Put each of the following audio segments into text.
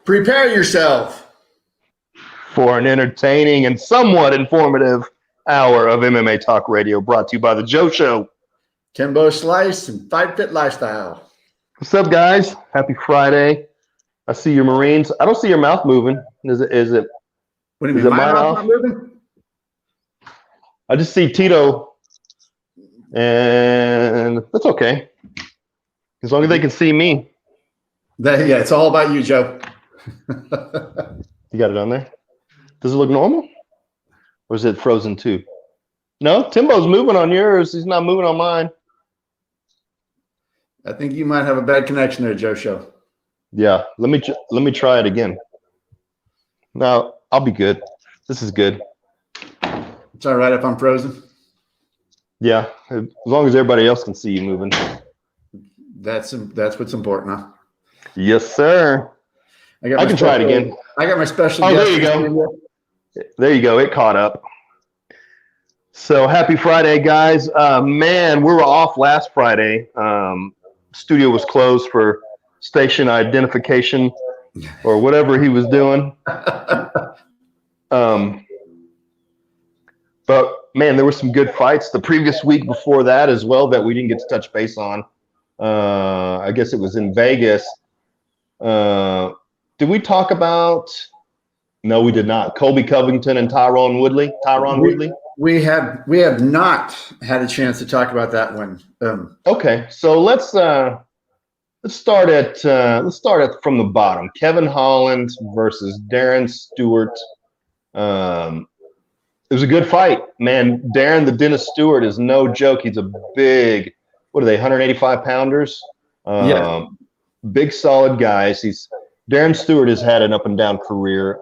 Prepare yourself for an entertaining and somewhat informative hour of MMA Talk Radio brought to you by The Joe Show. Timbo Slice and Fight Fit Lifestyle. What's up, guys? Happy Friday. I see your Marines. I don't see your mouth moving. Is it What do you mean? My mouth not moving? I just see Tito, and that's okay. As long as they can see me. Yeah, it's all about you, Joe. You got it on there? Does it look normal? Or is it frozen too? No, Timbo's moving on yours. He's not moving on mine. I think you might have a bad connection there, Joe Show. Yeah, let me try it again. No, I'll be good. This is good. It's all right if I'm frozen? Yeah, as long as everybody else can see you moving. That's what's important, huh? Yes, sir. I can try it again. I got my special guest. There you go. There you go. It caught up. So happy Friday, guys. Man, we were off last Friday. Studio was closed for station identification or whatever he was doing. But man, there were some good fights the previous week before that as well that we didn't get to touch base on. I guess it was in Vegas. Did we talk about? No, we did not. Colby Covington and Tyron Woodley. Woodley. We have not had a chance to talk about that one. Okay, so let's start at from the bottom. Kevin Holland versus Darren Stewart. It was a good fight, man. Darren the Dennis Stewart is no joke. He's a big, what are they, 185 pounders? Yeah. Big, solid guys. Darren Stewart has had an up and down career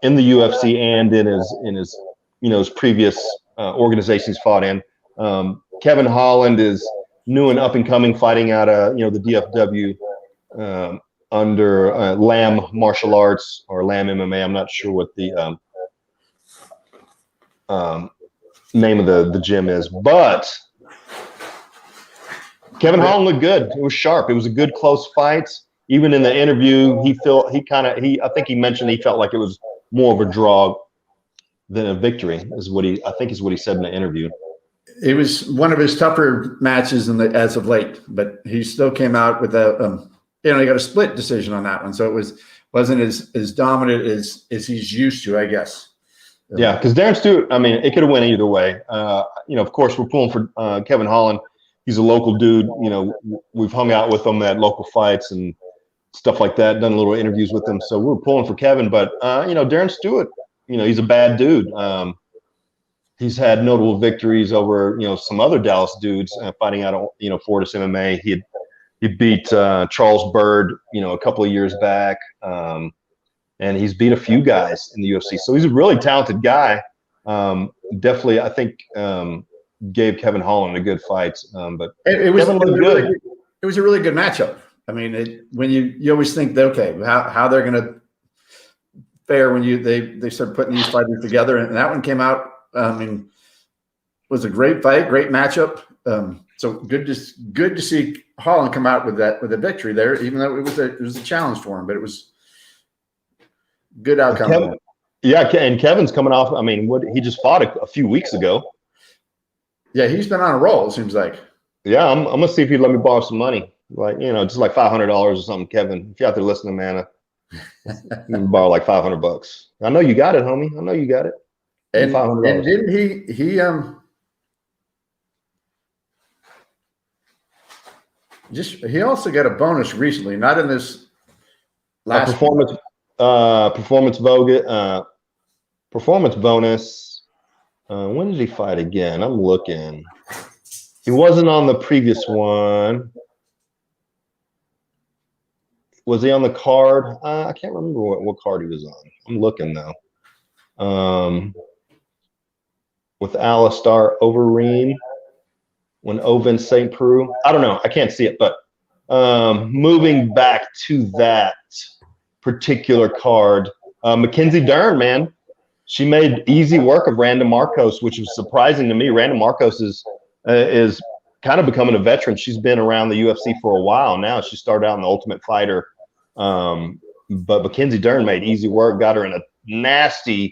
in the UFC and in his his previous organizations he's fought in. Kevin Holland is new and up and coming, fighting out of the DFW under Lamb Martial Arts or Lamb MMA. I'm not sure what the name of the gym is, but Kevin Holland looked good. It was sharp. It was a good close fight. Even in the interview, I think he mentioned he felt like it was more of a draw than a victory, is what he said in the interview. It was one of his tougher matches as of late, but he still came out with he got a split decision on that one, so it wasn't as dominant as he's used to, I guess. Yeah, because Darren Stewart, I mean, it could have went either way. Of course, we're pulling for Kevin Holland. He's a local dude. We've hung out with him at local fights and stuff like that, done little interviews with him. So we're pulling for Kevin. But, Darren Stewart, he's a bad dude. He's had notable victories over, some other Dallas dudes fighting out of, Fortis MMA. He beat Charles Byrd, a couple of years back. And he's beat a few guys in the UFC. So he's a really talented guy. Definitely, I think, gave Kevin Holland a good fight. But it was a really good matchup. I mean, when you always think that, okay, how they're going to fare when they start putting these fighters together, and that one came out. Was a great fight, great matchup. So good to see Holland come out with a victory there, even though it was a challenge for him, but it was good outcome. And Kevin's coming off. I mean, he just fought a few weeks ago. Yeah, he's been on a roll. It seems like. Yeah, I'm gonna see if he'd let me borrow some money. Like, just like $500 or something, Kevin. If you're out there listening, man, you can borrow like $500. I know you got it, homie. I know you got it. And $500. And didn't he also got a bonus recently, not in this last performance bonus. When did he fight again? I'm looking. He wasn't on the previous one. Was he on the card? I can't remember what card he was on. I'm looking though. With Alistair Overeem, when Ovince St. Preux. I don't know. I can't see it, but moving back to that particular card, Mackenzie Dern, man, she made easy work of Randa Marcos, which was surprising to me. Randa Marcos is kind of becoming a veteran. She's been around the UFC for a while now. She started out in the Ultimate Fighter But Mackenzie Dern made easy work, got her in a nasty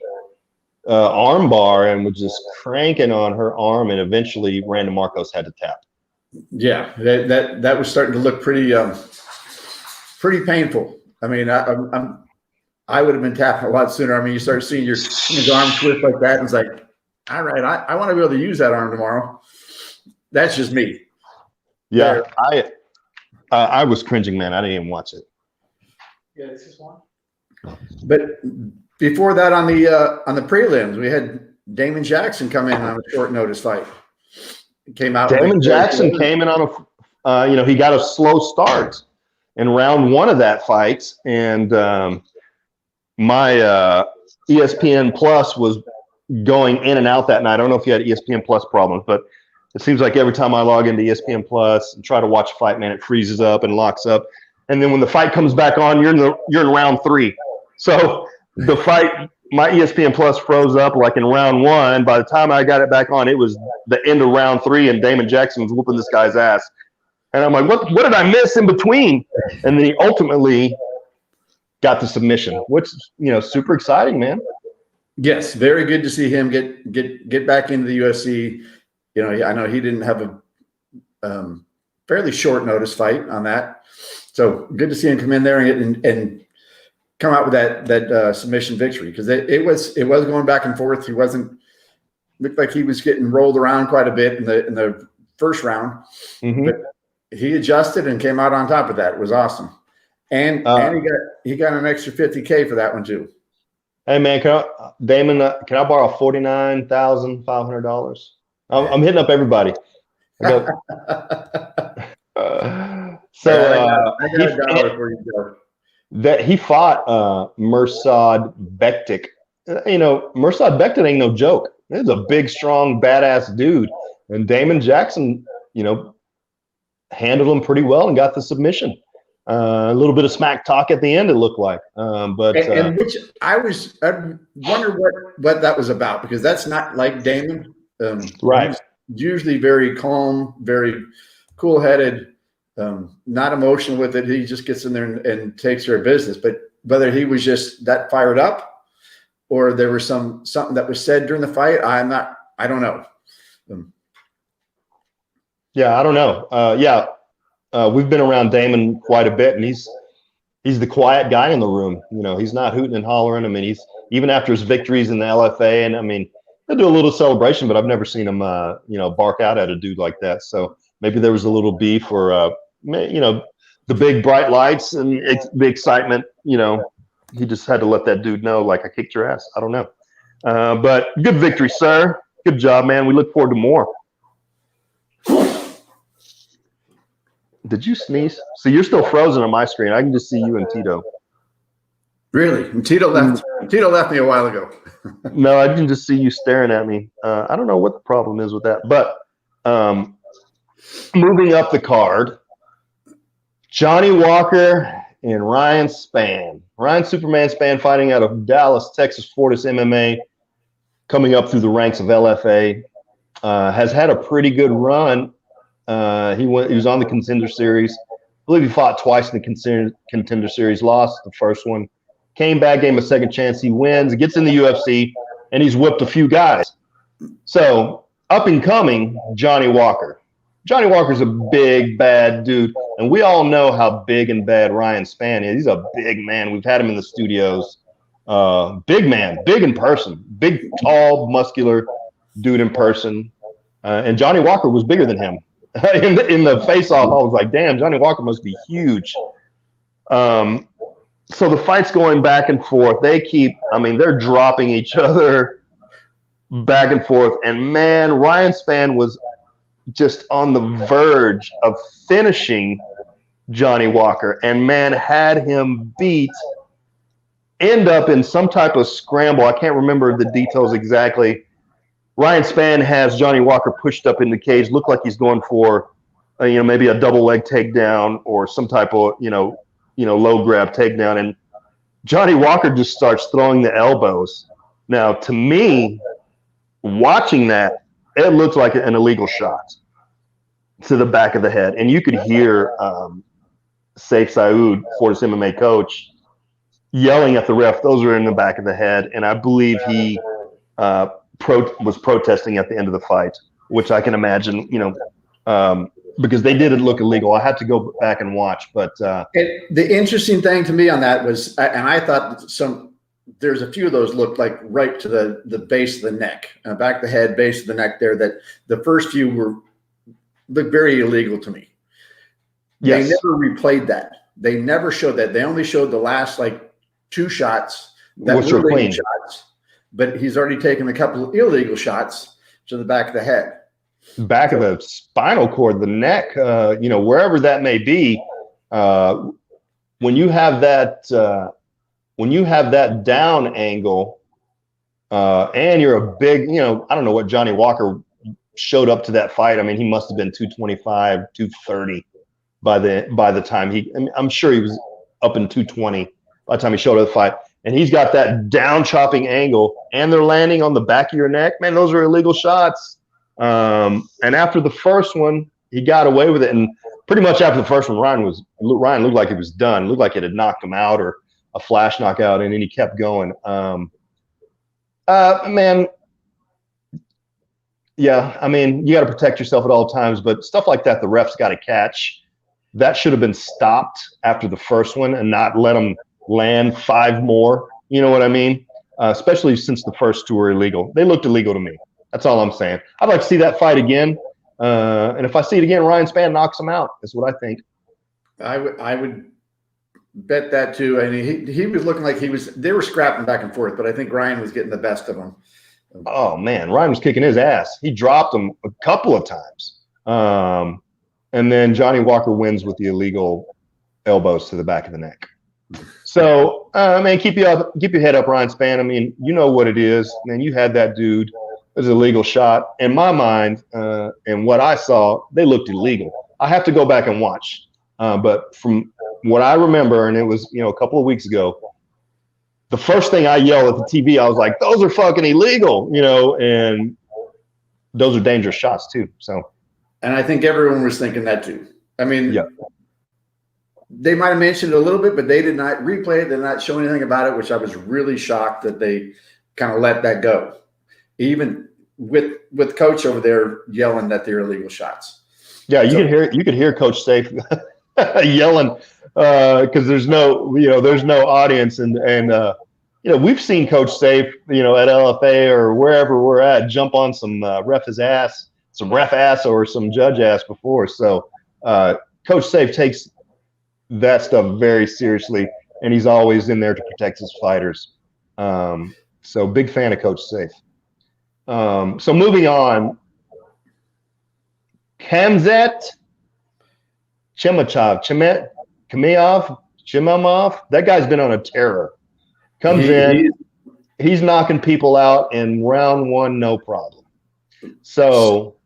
arm bar and was just cranking on her arm, and eventually Randa Marcos had to tap. Yeah, that was starting to look pretty painful. I mean, I would have been tapping a lot sooner. I mean, you start seeing your arm twist like that, and it's like, all right, I want to be able to use that arm tomorrow. That's just me. Yeah, I was cringing, man. I didn't even watch it. Yeah, this is one. But before that, on the prelims, we had Damon Jackson come in on a short notice fight. Came out. Damon Jackson came in on a, he got a slow start in round one of that fight, and my ESPN Plus was going in and out that night. I don't know if you had ESPN Plus problems, but it seems like every time I log into ESPN Plus and try to watch a fight, man, it freezes up and locks up. And then when the fight comes back on, you're in round 3. So the fight, my ESPN Plus froze up like in round 1. By the time I got it back on, it was the end of round 3, and Damon Jackson was whooping this guy's ass. And I'm like, what did I miss in between? And then he ultimately got the submission, which super exciting, man. Yes, very good to see him get back into the UFC. I know he didn't have a fairly short notice fight on that, so good to see him come in there and come out with that submission victory, because it was going back and forth. He looked like he was getting rolled around quite a bit in the first round, but he adjusted and came out on top of that. It was awesome, and he got an extra $50K for that one too. Hey man, Damon, can I borrow $49,500? I'm hitting up everybody. I got a dollar for you, Joe. That he fought Mirsad Bektic. Mirsad Bektic ain't no joke. He's a big, strong, badass dude, and Damon Jackson, handled him pretty well and got the submission. A little bit of smack talk at the end, it looked like, but which I wonder what that was about, because that's not like Damon. Right. He's usually very calm, very cool-headed, not emotional with it. He just gets in there and takes care of business. But whether he was just that fired up, or there was something that was said during the fight, I don't know. Yeah, I don't know. We've been around Damon quite a bit, and he's the quiet guy in the room. He's not hooting and hollering. I mean, he's, even after his victories in the LFA, and I mean, he'll do a little celebration, but I've never seen him, bark out at a dude like that. So maybe there was a little beef, or the big bright lights and the excitement. He just had to let that dude know, like, I kicked your ass. I don't know, but good victory, sir. Good job, man. We look forward to more. Did you sneeze? So you're still frozen on my screen. I can just see you and Tito. Really? And Tito left me a while ago. No, I can just see you staring at me. I don't know what the problem is with that. But moving up the card, Johnny Walker and Ryan Spann. Ryan Superman Spann, fighting out of Dallas, Texas, Fortis MMA, coming up through the ranks of LFA. Has had a pretty good run. He was on the Contender Series. I believe he fought twice in the Contender Series, lost the first one, came back, gave him a second chance. He wins, gets in the UFC, and he's whipped a few guys. So up and coming, Johnny Walker. Johnny Walker's a big, bad dude, and we all know how big and bad Ryan Spann is. He's a big man. We've had him in the studios. Big man, big in person, big, tall, muscular dude in person. And Johnny Walker was bigger than him. in the face-off, I was like, damn, Johnny Walker must be huge. So the fight's going back and forth. They're dropping each other back and forth. And, man, Ryan Spann was just on the verge of finishing Johnny Walker. And, man, had him beat, end up in some type of scramble. I can't remember the details exactly. Ryan Spann has Johnny Walker pushed up in the cage, looked like he's going for, maybe a double leg takedown or some type of, low grab takedown. And Johnny Walker just starts throwing the elbows. Now, to me, watching that, it looked like an illegal shot to the back of the head. And you could hear Saif Saud, Fortis MMA coach, yelling at the ref. Those are in the back of the head, and I believe he was protesting at the end of the fight, which I can imagine, because they did look illegal. I had to go back and watch, but the interesting thing to me on that was, and I thought there's a few of those looked like right to the base of the neck, back of the head, base of the neck there, that the first few looked very illegal to me. yes. They never replayed that. They never showed that. They only showed the last like 2 shots that Which were were legal clean. shots, but he's already taken a couple of illegal shots to the back of the head. Back of the spinal cord, the neck, wherever that may be. When you have that down angle, and you're a big, I don't know what Johnny Walker showed up to that fight. I mean, he must have been 225, 230 by the time I'm sure he was up in 220 by the time he showed up the fight. And he's got that down chopping angle, and they're landing on the back of your neck. Man, those are illegal shots. And after the first one, he got away with it. And pretty much after the first one, Ryan looked like he was done. Looked like it had knocked him out or a flash knockout, and then he kept going. Man, yeah, I mean, you got to protect yourself at all times, but stuff like that, the refs got to catch. That should have been stopped after the first one and not let them land 5 more. You know what I mean? Especially since the first 2 were illegal. They looked illegal to me. That's all I'm saying. I'd like to see that fight again. And if I see it again, Ryan Spann knocks him out. That's what I think. I would bet that too. I mean, he was looking like they were scrapping back and forth, but I think Ryan was getting the best of him. Oh man, Ryan was kicking his ass. He dropped him a couple of times. And then Johnny Walker wins with the illegal elbows to the back of the neck. So, man, keep your head up, Ryan Spann. I mean, you know what it is, man. You had that dude. It was a legal shot. In my mind, and what I saw, they looked illegal. I have to go back and watch. But from what I remember, and it was, a couple of weeks ago, the first thing I yelled at the TV, I was like, those are fucking illegal, and those are dangerous shots too. So, and I think everyone was thinking that too. I mean, yeah. They might have mentioned it a little bit, but they did not replay it. They did not show anything about it, which I was really shocked that they kind of let that go. Even with Coach over there yelling that they're illegal shots. Yeah, you could hear Coach Saif yelling because there's no audience, and we've seen Coach Saif at LFA or wherever we're at jump on some ref ass or some judge ass before. So Coach Saif takes that stuff very seriously, and he's always in there to protect his fighters. So big fan of Coach Saif. So moving on, Khamzat Chimaev, that guy's been on a terror. Comes in, he's knocking people out in round 1, no problem. So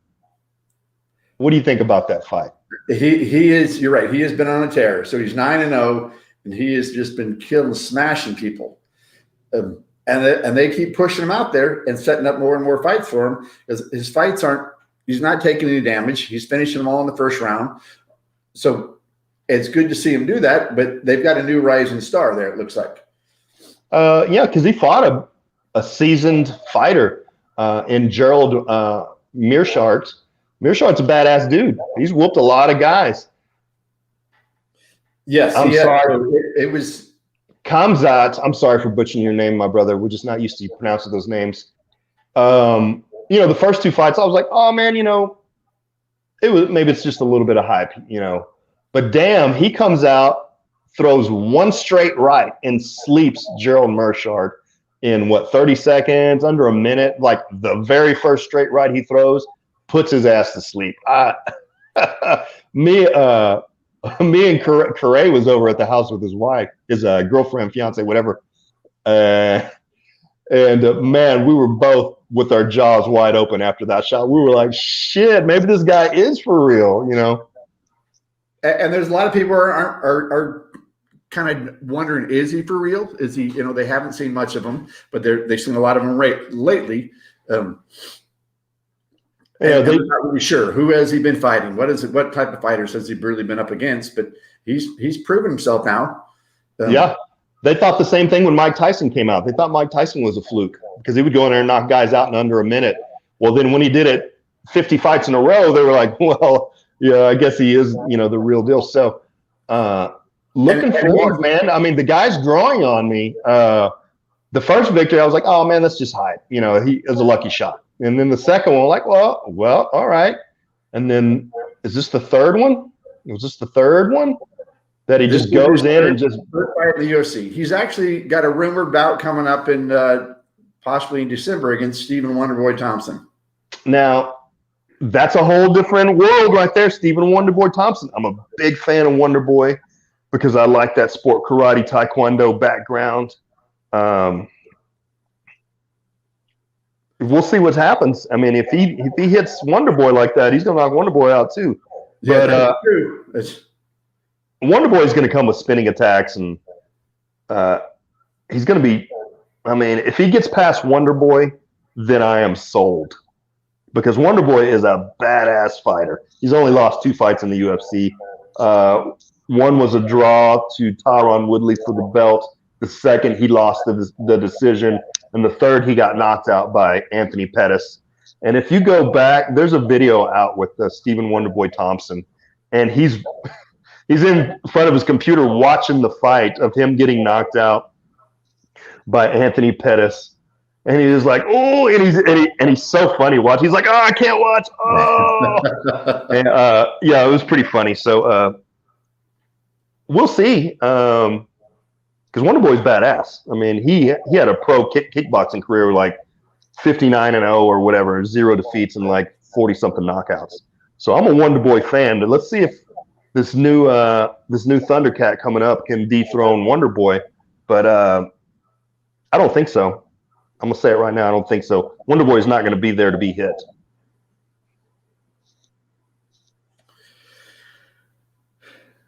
what do you think about that fight? He is. You're right. He has been on a tear. So he's 9-0, and he has just been killing, smashing people. And they keep pushing him out there and setting up more and more fights for him, because his fights he's not taking any damage. He's finishing them all in the first round. So it's good to see him do that, but they've got a new rising star there, it looks like. Yeah, because he fought a seasoned fighter in Gerald Meerschaert. Meerschaert's a badass dude. He's whooped a lot of guys. Yes. I'm sorry. It was Khamzat. I'm sorry for butchering your name, my brother. We're just not used to pronouncing those names. The first 2 fights, I was like, oh man, maybe it's just a little bit of hype, But damn, he comes out, throws 1 straight right, and sleeps Gerald Meerschaert in 30 seconds, under a minute. Like the very first straight right he throws, puts his ass to sleep. Me and Corey was over at the house with his wife, his girlfriend, fiance, whatever. And man, we were both with our jaws wide open after that shot. We were like, shit, maybe this guy is for real, And there's a lot of people are kind of wondering, is he for real? Is he, they haven't seen much of him, but they've seen a lot of him lately. Yeah, they're not really sure. Who has he been fighting? What type of fighters has he really been up against? But he's proven himself now. Yeah. They thought the same thing when Mike Tyson came out. They thought Mike Tyson was a fluke because he would go in there and knock guys out in under a minute. Well, then when he did it 50 fights in a row, they were like, well, yeah, I guess he is, the real deal. So looking forward, man. I mean, the guy's growing on me. The first victory, I was like, oh, man, that's just hype. He was a lucky shot. And then the second one, like, well, all right. And then is this the third one? Was this the third one? That he just goes in and just fight in the UFC. He's actually got a rumored bout coming up in possibly in December against Stephen Wonderboy Thompson. Now, that's a whole different world right there, Stephen Wonderboy Thompson. I'm a big fan of Wonderboy because I like that sport karate taekwondo background. We'll see what happens. I mean, if he hits Wonderboy like that, he's gonna knock Wonderboy out too. Yeah, but that's true. Wonderboy is going to come with spinning attacks, and he's going to be. I mean, if he gets past Wonderboy, then I am sold, because Wonderboy is a badass fighter. He's only lost 2 fights in the UFC. One was a draw to Tyron Woodley for the belt. The second, he lost the decision, and the third, he got knocked out by Anthony Pettis. And if you go back, there's a video out with Stephen Wonderboy Thompson, and he's in front of his computer watching the fight of him getting knocked out by Anthony Pettis. And he's like, oh, and he's so funny. Watch. He's like, oh, I can't watch. Oh, and yeah, it was pretty funny. So we'll see. Because Wonderboy's badass. I mean, he had a pro kickboxing career like 59-0 or whatever, 0 defeats and like 40-something knockouts. So I'm a Wonderboy fan. But let's see if this new Thundercat coming up can dethrone Wonderboy, but I don't think so. I'm gonna say it right now. I don't think so. Wonderboy is not going to be there to be hit.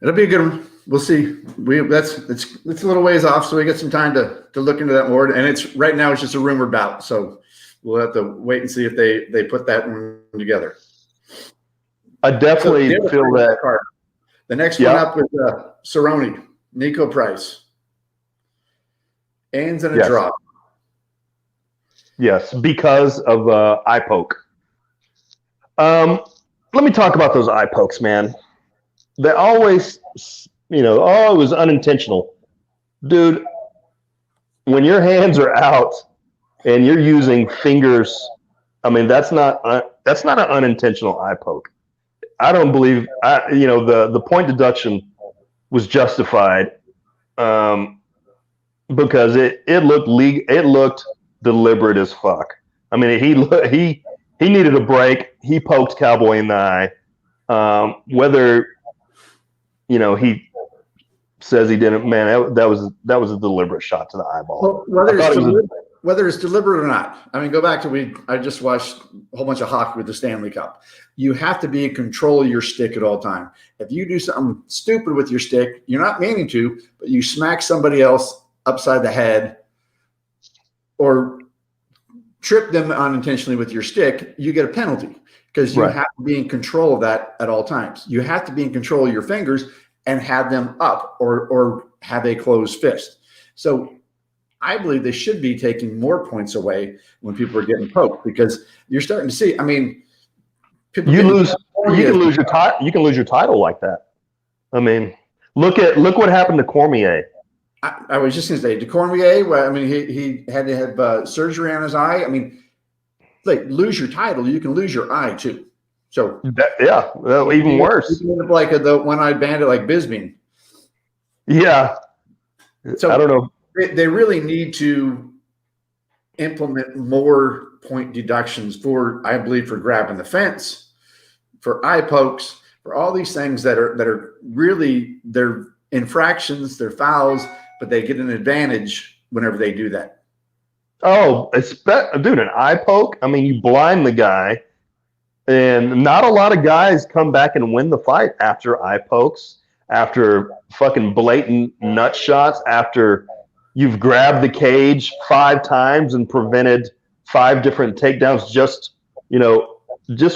It'll be a good one. We'll see. It's a little ways off, so we get some time to look into that more. And it's right now it's just a rumored bout, so we'll have to wait and see if they put that one together. I definitely feel that. The next one up is Cerrone, Nico Price. Ends in a draw. Yes, because of eye poke. Let me talk about those eye pokes, man. They always, it was unintentional. Dude, when your hands are out and you're using fingers, I mean, that's not an unintentional eye poke. I don't believe the point deduction was justified because it looked deliberate as fuck. I mean, he needed a break. He poked Cowboy in the eye. Whether he says he didn't, man, that was a deliberate shot to the eyeball. Well, whether it's deliberate or not. I mean, go back to I just watched a whole bunch of hockey with the Stanley Cup. You have to be in control of your stick at all time. If you do something stupid with your stick, you're not meaning to, but you smack somebody else upside the head or trip them unintentionally with your stick, you get a penalty because you have to be in control of that at all times. You have to be in control of your fingers and have them up or have a closed fist. So I believe they should be taking more points away when people are getting poked because you're starting to see. I mean, you can lose your title like that. I mean, look what happened to Cormier. I was just going to say, to Cormier. Well, I mean, he had to have surgery on his eye. I mean, like lose your title, you can lose your eye too. So even worse. You end up like the one-eyed bandit, like Bisping. Yeah. So I don't know. They really need to implement more point deductions I believe, for grabbing the fence, for eye pokes, for all these things that are really, they're infractions, they're fouls, but they get an advantage whenever they do that. Oh, dude, an eye poke. I mean, you blind the guy, and not a lot of guys come back and win the fight after eye pokes, after fucking blatant nut shots, after you've grabbed the cage 5 times and prevented 5 different takedowns just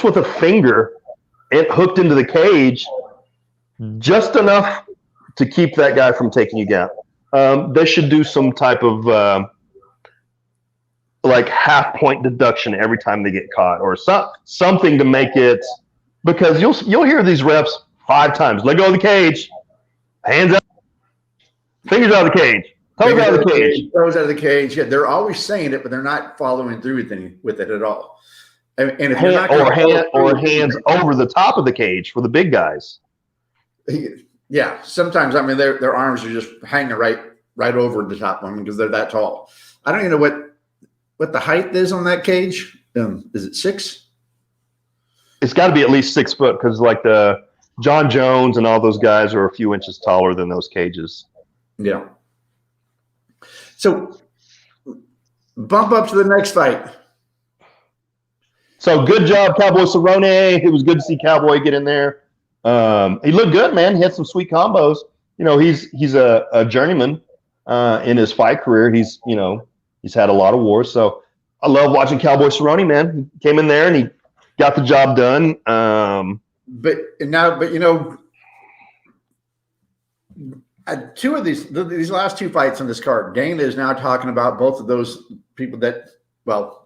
with a finger hooked into the cage, just enough to keep that guy from taking you down. They should do some type of like half-point deduction every time they get caught, or something to make it, because you'll hear these reps 5 times. Let go of the cage, hands out, fingers out of the cage, toes out of the cage. Toes out of the cage. Yeah, they're always saying it, but they're not following through with it at all. And if you're not hands over the top of the cage for the big guys. Yeah, sometimes I mean their arms are just hanging right over the top one because they're that tall. I don't even know what the height is on that cage. Is it 6? It's got to be at least 6 foot, because like the John Jones and all those guys are a few inches taller than those cages. Yeah. So bump up to the next fight. So good job, Cowboy Cerrone. It was good to see Cowboy get in there. He looked good, man. He had some sweet combos. You know, he's a journeyman in his fight career. He's had a lot of wars. So I love watching Cowboy Cerrone, man. He came in there and he got the job done. But you know, two of these last 2 fights on this card, Dana is now talking about both of those people that, well,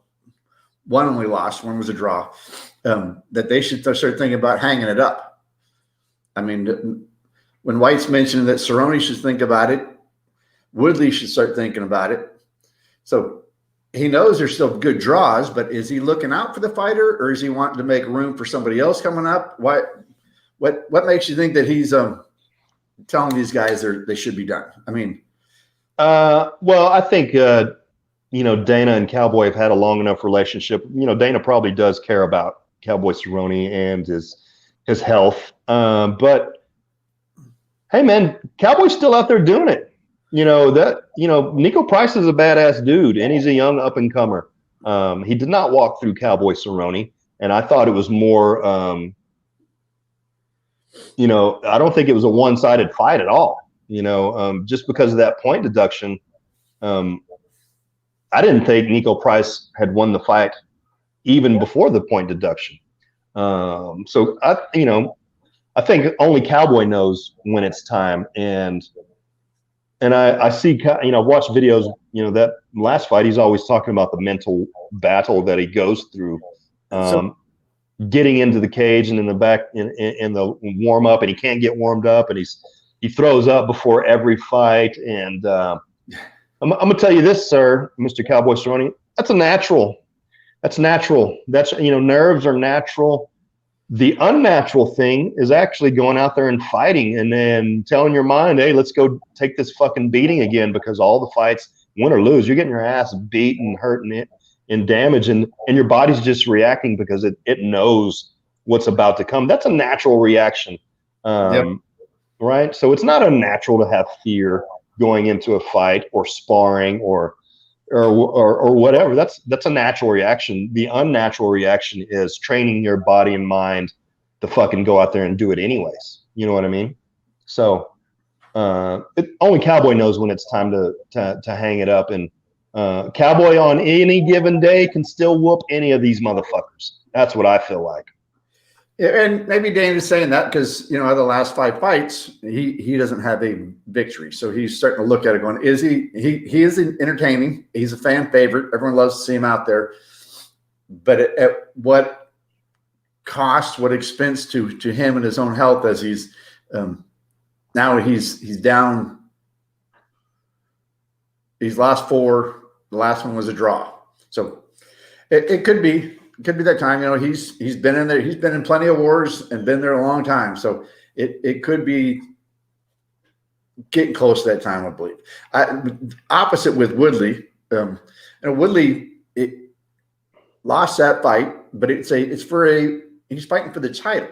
one only lost, one was a draw, that they should start thinking about hanging it up. I mean, when White's mentioning that Cerrone should think about it, Woodley should start thinking about it. So he knows there's still good draws, but is he looking out for the fighter, or is he wanting to make room for somebody else coming up? What makes you think that he's telling these guys they should be done? I mean, well, I think Dana and Cowboy have had a long enough relationship. You know, Dana probably does care about Cowboy Cerrone and his health. But hey, man, Cowboy's still out there doing it. Nico Price is a badass dude, and he's a young up and comer. He did not walk through Cowboy Cerrone, and I thought it was more. I don't think it was a one-sided fight at all. Just because of that point deduction. I didn't think Nico Price had won the fight even before the point deduction. So I think only Cowboy knows when it's time. And I see, watch videos, that last fight, he's always talking about the mental battle that he goes through, getting into the cage and in the back in the warm up, and he can't get warmed up, and he throws up before every fight. And, I'm going to tell you this, sir, Mr. Cowboy Cerrone, that's natural. That's nerves are natural. The unnatural thing is actually going out there and fighting and then telling your mind, hey, let's go take this fucking beating again, because all the fights, win or lose, you're getting your ass beat and hurting it and damaged, and your body's just reacting because it knows what's about to come. That's a natural reaction, right? So it's not unnatural to have fear going into a fight or sparring or whatever. That's a natural reaction. The unnatural reaction is training your body and mind to fucking go out there and do it anyways. You know what I mean? So only Cowboy knows when it's time to hang it up. And Cowboy on any given day can still whoop any of these motherfuckers. That's what I feel like. And maybe Dana's saying that because, out of the last 5 fights, he doesn't have a victory. So he's starting to look at it going, is he is entertaining. He's a fan favorite. Everyone loves to see him out there. But at what cost, what expense to him and his own health, as he's now he's down. He's lost 4. The last one was a draw. So it could be. It could be that time. He's been in there. He's been in plenty of wars and been there a long time. So it could be getting close to that time, I believe. Opposite with Woodley. Woodley lost that fight, but he's fighting for the title,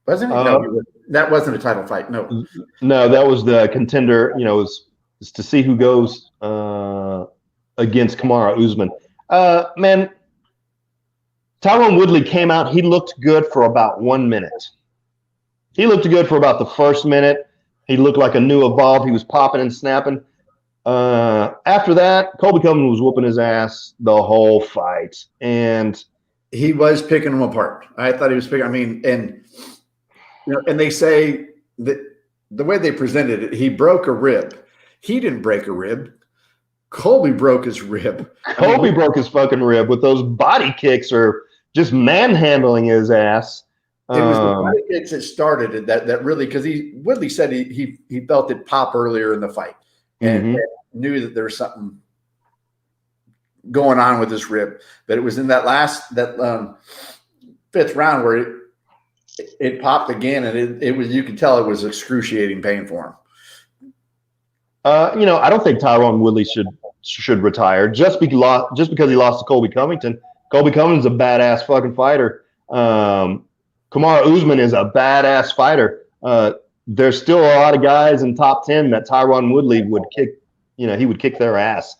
wasn't it? No, that wasn't a title fight. No, that was the contender. It's to see who goes against Kamaru Usman. Man. Tyron Woodley came out. He looked good for about 1 minute. He looked good for about the first minute. He looked like a new evolved. He was popping and snapping. After that, Colby Covington was whooping his ass the whole fight. And he was picking them apart. I thought he was picking. I mean, and they say that the way they presented it, he broke a rib. He didn't break a rib. Colby broke his rib. Colby broke his fucking rib with those body kicks, or just manhandling his ass. It was the body kicks that started it. That really, because Woodley said he felt it pop earlier in the fight and knew that there was something going on with his rib. But it was in that fifth round where it popped again, and it was, you could tell it was excruciating pain for him. I don't think Tyron Woodley should retire just because he lost to Colby Covington. Colby Covington's a badass fucking fighter. Kamaru Usman is a badass fighter. There's still a lot of guys in top 10 that Tyron Woodley would kick. He would kick their ass.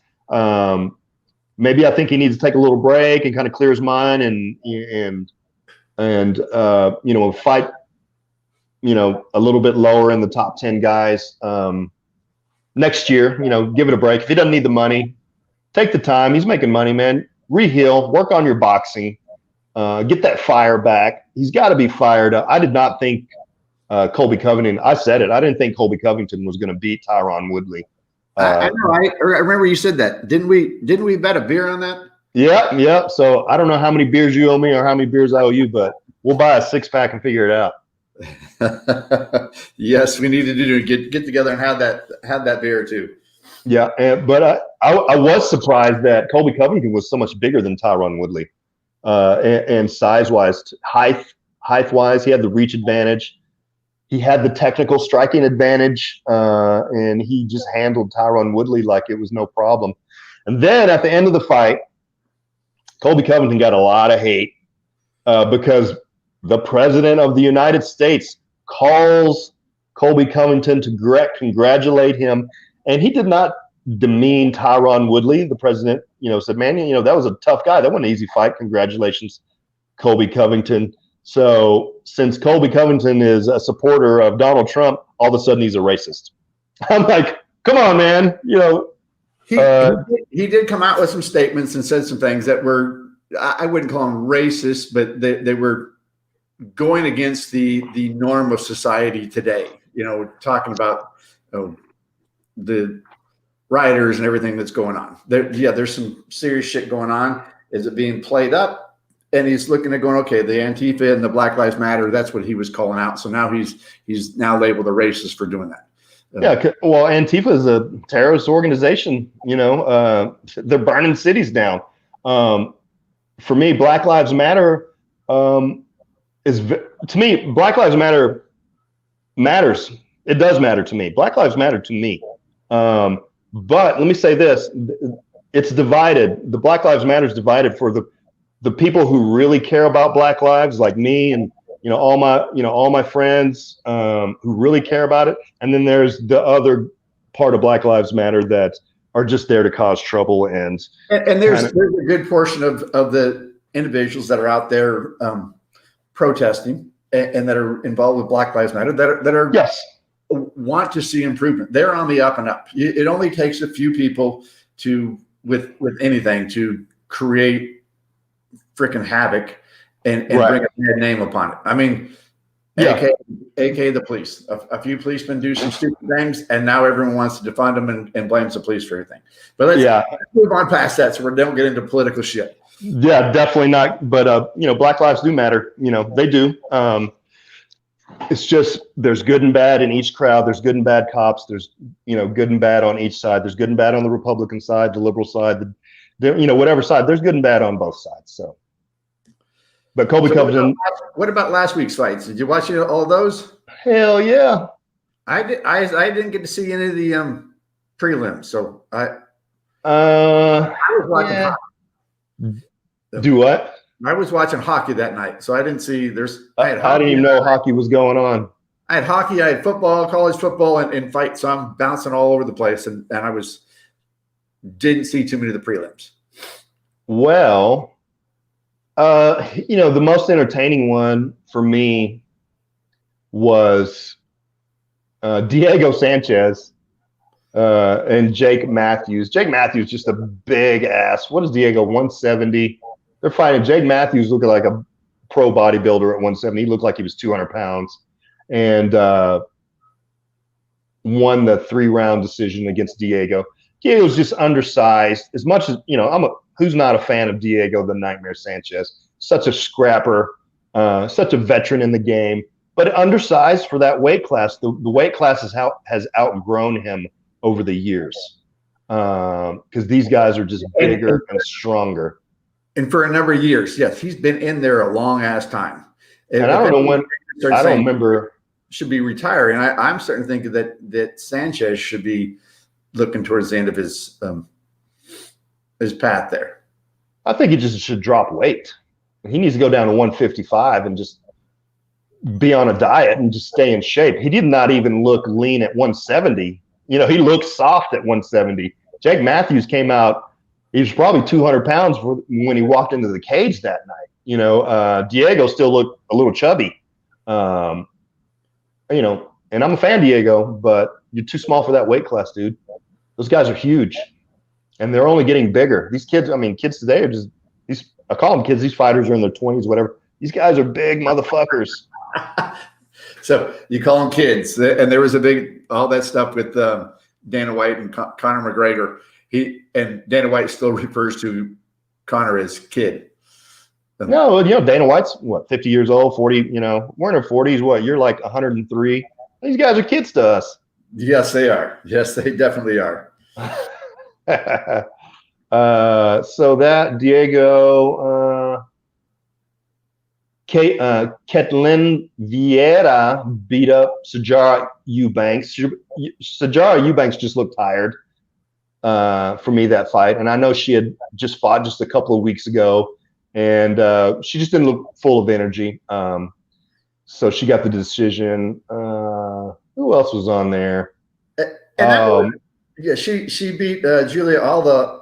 Maybe I think he needs to take a little break and kind of clear his mind and fight, a little bit lower in the top 10 guys. Next year, give it a break. If he doesn't need the money, take the time. He's making money, man. Reheal, work on your boxing, get that fire back. He's got to be fired up. I did not think Colby Covington, I said it, I didn't think Colby Covington was going to beat Tyron Woodley. I know. I remember you said that. Didn't we bet a beer on that? Yeah. So I don't know how many beers you owe me or how many beers I owe you, but we'll buy a 6-pack and figure it out. Yes, we need to get together and have that beer too. Yeah, but I was surprised that Colby Covington was so much bigger than Tyron Woodley, and size-wise, height-wise, he had the reach advantage. He had the technical striking advantage, and he just handled Tyron Woodley like it was no problem. And then at the end of the fight, Colby Covington got a lot of hate because the president of the United States calls Colby Covington to congratulate him. And he did not demean Tyron Woodley. The president, said, man, that was a tough guy. That wasn't an easy fight. Congratulations, Colby Covington. So since Colby Covington is a supporter of Donald Trump, all of a sudden he's a racist. I'm like, come on, man. He did come out with some statements and said some things that were, I wouldn't call them racist, but they were going against the norm of society today. Talking about the rioters and everything that's going on. There's some serious shit going on. Is it being played up? And he's looking at going, okay, the Antifa and the Black Lives Matter, that's what he was calling out. So now he's now labeled a racist for doing that. Well, Antifa is a terrorist organization. They're burning cities down. For me, Black Lives Matter Black Lives Matter matters. It does matter to me. Black Lives matter to me. But let me say this: it's divided. The Black Lives Matter is divided for the people who really care about Black lives, like me and all my friends who really care about it. And then there's the other part of Black Lives Matter that are just there to cause trouble. And there's a good portion of the individuals that are out there protesting and that are involved with Black Lives Matter that are yes, want to see improvement. They're on the up and up. It only takes a few people with anything to create freaking havoc and bring a bad name upon it. I mean, AK the police. A few policemen do some stupid things, and now everyone wants to defund them and blames the police for everything. But let's move on past that so we don't get into political shit. Yeah, definitely not. But Black lives do matter. They do. It's just there's good and bad in each crowd. There's good and bad cops. There's good and bad on each side. There's good and bad on the Republican side, the liberal side, whatever side. There's good and bad on both sides. So, but Colby Covington. What about last week's fights? Did you watch all of those? Hell yeah. I did. I didn't get to see any of the prelims, so I was watching. Yeah. Do what? I was watching hockey that night, so I didn't see. I didn't even know hockey was going on. I had hockey, I had football, college football, and fight. So I'm bouncing all over the place, and I didn't see too many of the prelims. Well, the most entertaining one for me was Diego Sanchez and Jake Matthews. Jake Matthews just a big ass. What is Diego? 170. They're fighting. Jake Matthews looking like a pro bodybuilder at 170. He looked like he was 200 pounds. And won the 3-round decision against Diego. Diego's just undersized. As much as who's not a fan of Diego the Nightmare Sanchez? Such a scrapper, such a veteran in the game, but undersized for that weight class. The weight class has outgrown him over the years because these guys are just bigger and stronger. And for a number of years, yes, he's been in there a long ass time. And I don't know when. I don't remember. Should be retiring. I'm starting to think that Sanchez should be looking towards the end of his path there. I think he just should drop weight. He needs to go down to 155 and just be on a diet and just stay in shape. He did not even look lean at 170. He looked soft at 170. Jake Matthews came out. He was probably 200 pounds when he walked into the cage that night. Diego still looked a little chubby. And I'm a fan of Diego, but you're too small for that weight class, dude. Those guys are huge, and they're only getting bigger. These kids, kids today are just these. I call them kids. These fighters are in their 20s, whatever. These guys are big motherfuckers. So you call them kids, and there was all that stuff with Dana White and Conor McGregor. And Dana White still refers to Conor as kid. No, Dana White's 50 years old, 40. We're in our 40s. What? You're like 103. These guys are kids to us. Yes, they are. Yes, they definitely are. So that Diego, Ketlin Vieira beat up Sijara Eubanks. Sijara Eubanks just looked tired for me that fight, and I know she had just fought just a couple of weeks ago, and she just didn't look full of energy. So she got the decision. Who else was on there? She beat Julia Alba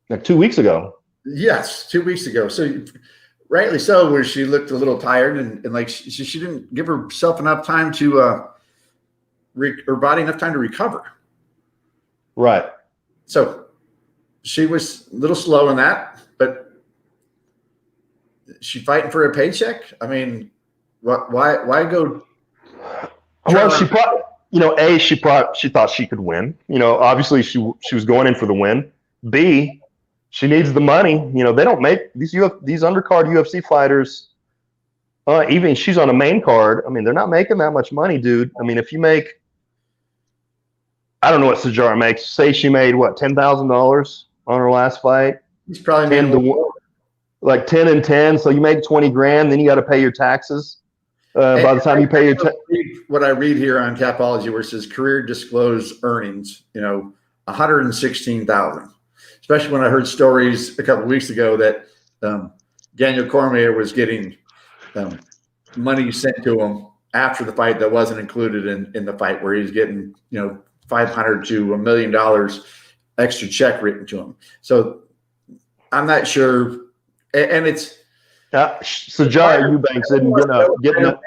like 2 weeks ago. Yes, 2 weeks ago. So rightly so, where she looked a little tired and like she didn't give herself enough time to her body enough time to recover. Right. So she was a little slow in that, but she fighting for a paycheck. I mean, why go? Well, she probably, she thought she could win. Obviously she was going in for the win. B, she needs the money. They don't make these undercard UFC fighters. Even she's on a main card. They're not making that much money, dude. If you make, I don't know what Sijara makes. Say she made $10,000 on her last fight. He's probably made like 10 and 10. So you make 20 grand, then you got to pay your taxes. By the time you pay your what I read here on Capology, where it says career disclosed earnings, 116,000. Especially when I heard stories a couple of weeks ago that Daniel Cormier was getting money sent to him after the fight that wasn't included in the fight, where he's getting $500 to $1 million extra check written to him. So I'm not sure, and it's. Sijara Eubanks didn't get enough.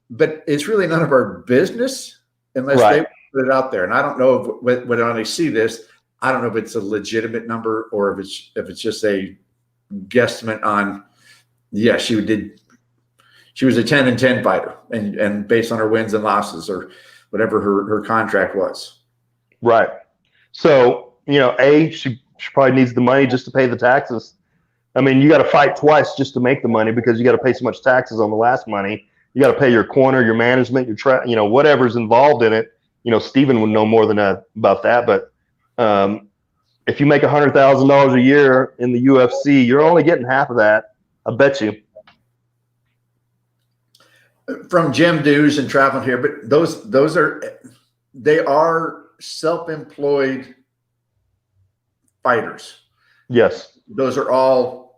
But it's really none of our business unless they put it out there. And I don't know when I see this, I don't know if it's a legitimate number or if it's just a guesstimate on. Yeah, she was a 10 and 10 fighter, and based on her wins and losses or whatever her contract was. Right. So she probably needs the money just to pay the taxes. You got to fight twice just to make the money because you got to pay so much taxes on the last money. You got to pay your corner, your management, your whatever's involved in it. Steven would know more than about that. But if you make $100,000 a year in the UFC, you're only getting half of that. I bet you. From gym dues and traveling here, but they are self-employed fighters. Yes. Those are all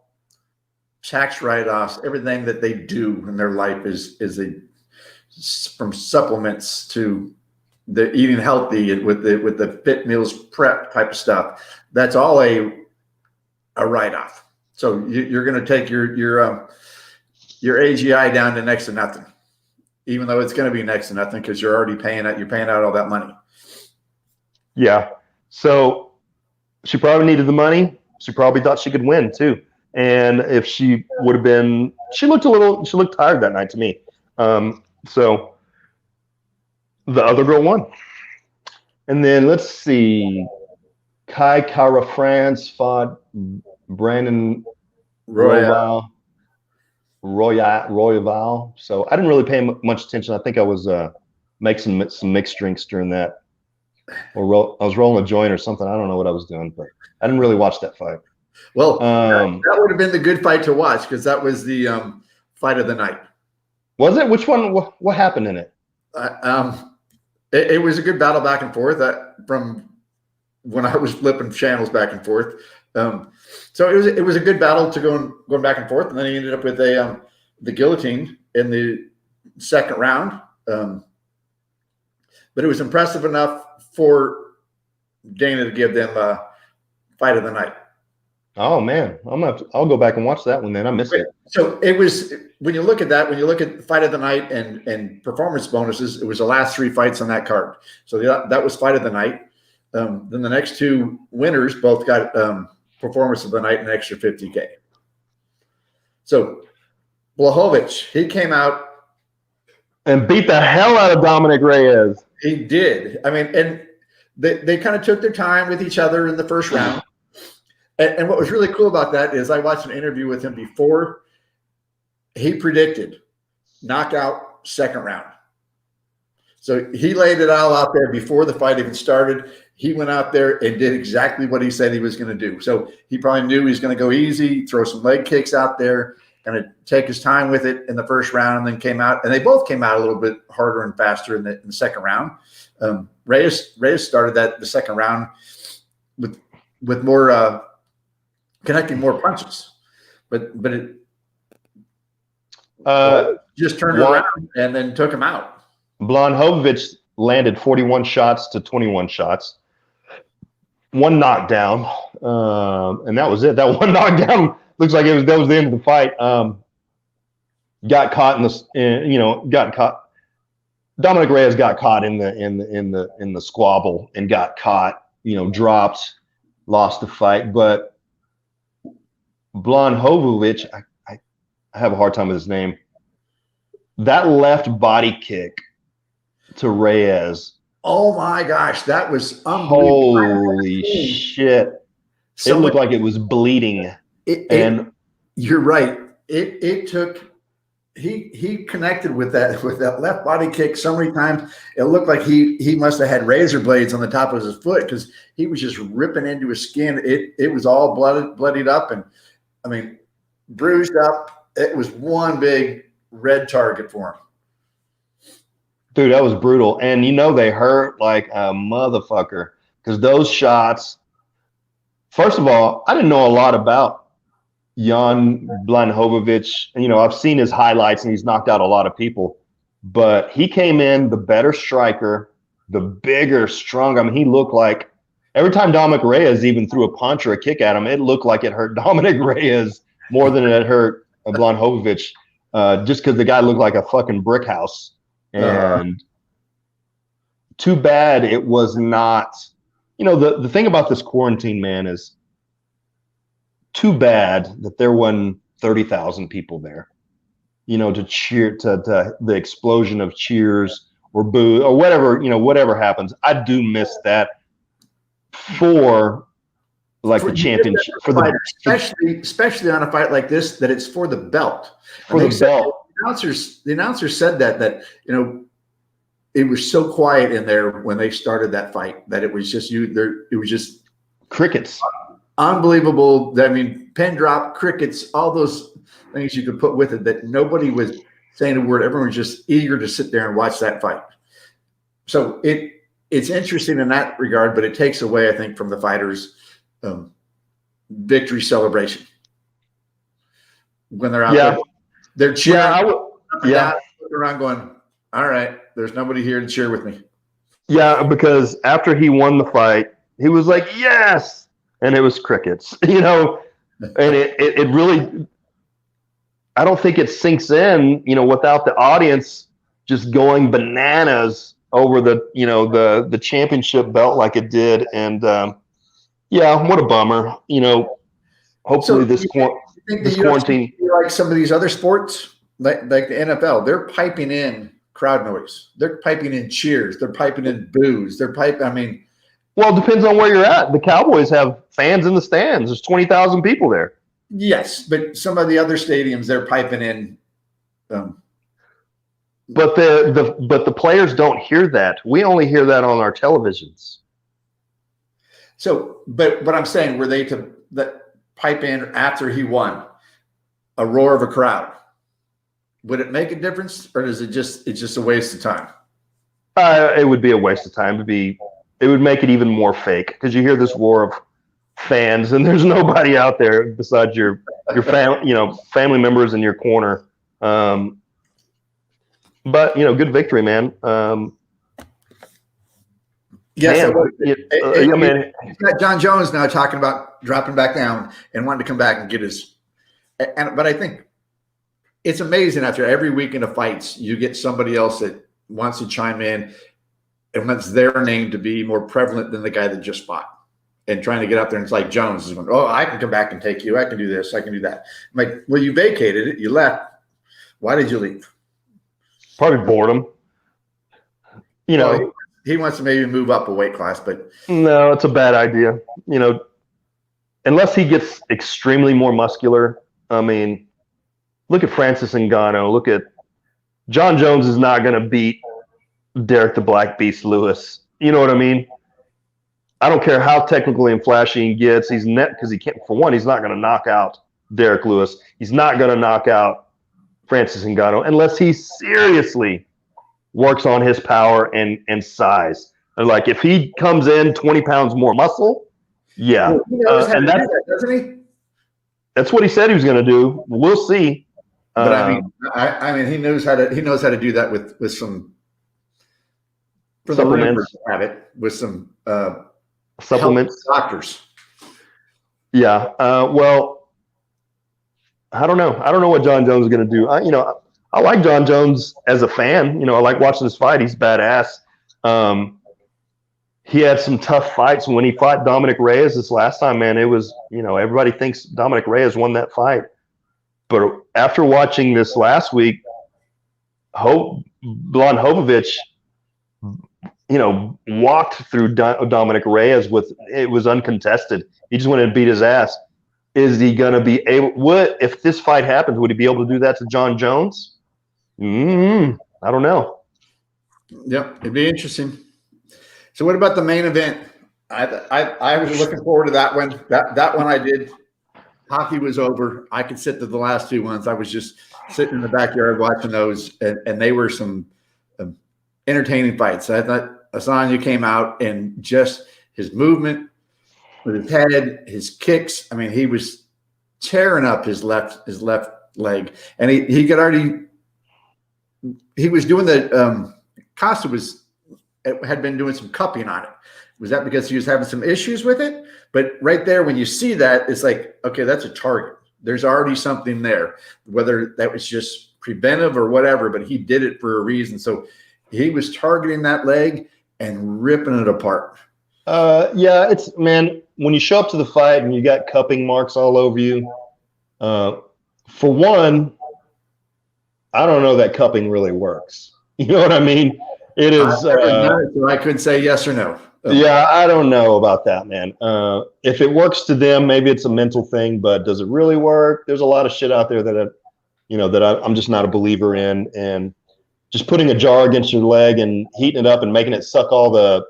tax write-offs. Everything that they do in their life is from supplements to the eating healthy and with the fit meals prep type of stuff. That's all a write-off. So you're going to take your AGI down to next to nothing, even though it's going to be next to nothing because you're already paying out all that money. Yeah. So she probably needed the money. She probably thought she could win too. And if she would have been, she looked tired that night to me. So The other girl won. And then let's see. Kai Kara France fought Brandon Royval. So I didn't really pay much attention. I think I was making some mixed drinks during that. Or I was rolling a joint or something. I don't know what I was doing, but I didn't really watch that fight. Well, that would have been the good fight to watch because that was the fight of the night. Was it? Which one? What happened in it? It was a good battle back and forth from when I was flipping channels back and forth. So it was a good battle to going back and forth, and then he ended up with the guillotine in the second round. But it was impressive enough for Dana to give them fight of the night. Oh man, I'll go back and watch that one then. I missed it. So it was when you look at that, when you look at fight of the night and performance bonuses, it was the last 3 fights on that card. So that was fight of the night. Then the next 2 winners both got performance of the night and an extra $50K. So Blachowicz, he came out and beat the hell out of Dominic Reyes. He did. I mean, and they kind of took their time with each other in the first round. And what was really cool about that is I watched an interview with him before. He predicted knockout second round. So he laid it all out there before the fight even started. He went out there and did exactly what he said he was going to do. So he probably knew he was going to go easy, throw some leg kicks out there, and take his time with it in the first round, and then came out. And they both came out a little bit harder and faster in the second round. Reyes started the second round with more connecting more punches, but it just turned around and then took him out. Blachowicz landed 41 shots to 21 shots. 1 knockdown, and that was it. That 1 knockdown looks like that was the end of the fight. Got caught got caught. Dominic Reyes got caught in the squabble and got caught. Dropped, lost the fight. But Blachowicz, I have a hard time with his name. That left body kick to Reyes. Oh my gosh, that was unbelievable. Holy shit. It looked like it was bleeding. You're right. It took he connected with that left body kick so many times. It looked like he must have had razor blades on the top of his foot because he was just ripping into his skin. It was all bloodied up and I mean bruised up. It was one big red target for him. Dude, that was brutal. And they hurt like a motherfucker because those shots, first of all, I didn't know a lot about Jan Blachowicz. I've seen his highlights and he's knocked out a lot of people, but he came in the better striker, the bigger, stronger. I mean, he looked like every time Dominic Reyes even threw a punch or a kick at him, it looked like it hurt Dominic Reyes more than it hurt Blachowicz, just because the guy looked like a fucking brick house. And too bad it was not, the thing about this quarantine, man, is too bad that there wasn't 30,000 people there, to cheer to the explosion of cheers or boo or whatever happens. I do miss that for the championship, especially on a fight like this, that it's for the belt. The announcer said that it was so quiet in there when they started that fight that it was just it was just crickets. Unbelievable. I mean, pen drop, crickets, all those things you could put with it, that nobody was saying a word. Everyone was just eager to sit there and watch that fight. So it's interesting in that regard, but it takes away, I think, from the fighters' victory celebration when they're out there. They're cheering. Looking around going, all right, there's nobody here to cheer with me. Yeah, because after he won the fight, he was like, yes, and it was crickets, and it really, I don't think it sinks in, without the audience just going bananas over the championship belt like it did, and what a bummer, hopefully this quarantine. Like some of these other sports, like the NFL, they're piping in crowd noise. They're piping in cheers. They're piping in boos. I mean, Well, it depends on where you're at. The Cowboys have fans in the stands. There's 20,000 people there. yes, but some of the other stadiums, they're piping in. But the players don't hear that. We only hear that on our televisions. So, but what I'm saying, were they to pipe in after he won a roar of a crowd? Would it make a difference, or is it's just a waste of time? It would be a waste of time. It would make it even more fake because you hear this roar of fans and there's nobody out there besides your family members in your corner. But good victory, man. Yes, man. He's got John Jones now talking about dropping back down and wanting to come back and get his. But I think it's amazing after every weekend of fights, you get somebody else that wants to chime in and wants their name to be more prevalent than the guy that just fought and trying to get out there. And it's like Jones is going, oh, I can come back and take you. I can do this. I can do that. I'm like, well, you vacated it. You left. Why did you leave? Probably boredom. Well, he wants to maybe move up a weight class, but no, it's a bad idea. Unless he gets extremely more muscular. I mean, look at Francis Ngannou. Look at John Jones is not going to beat Derek the Black Beast Lewis. You know what I mean? I don't care how technically and flashy he gets. He's because he can't. For one, he's not going to knock out Derek Lewis. He's not going to knock out Francis Ngannou unless he seriously works on his power and size. And like if he comes in 20 pounds more muscle, yeah, and that's doesn't he? That's what he said he was going to do. We'll see. But I mean, he knows how to do that with some supplements. Have it with some supplements, doctors. Yeah. Well, I don't know. I don't know what John Jones is going to do. I like John Jones as a fan. I like watching this fight. He's badass. He had some tough fights when he fought Dominic Reyes this last time, man. It was, everybody thinks Dominic Reyes won that fight. But after watching this last week, Blachowicz, walked through Dominic Reyes it was uncontested. He just went and beat his ass. Is he going to be able? If this fight happens? Would he be able to do that to John Jones? I don't know. Yep, it'd be interesting. So, what about the main event? I was looking forward to that one. That one I did. Hockey was over. I could sit to the last two ones. I was just sitting in the backyard watching those, and they were some entertaining fights. I thought Asanya came out and just his movement with his head, his kicks. I mean, he was tearing up his left leg, and he was doing the Costa had been doing some cupping on it. Was that because he was having some issues with it? But right there, when you see that, it's like, okay, that's a target. There's already something there, whether that was just preventive or whatever, but he did it for a reason. So he was targeting that leg and ripping it apart. Yeah, man, when you show up to the fight and you got cupping marks all over you, for one, I don't know that cupping really works. You know what I mean? It is. So I couldn't say yes or no. Yeah, I don't know about that, man. If it works to them, maybe it's a mental thing, but does it really work? There's a lot of shit out there that I'm just not a believer in, and just putting a jar against your leg and heating it up and making it suck all the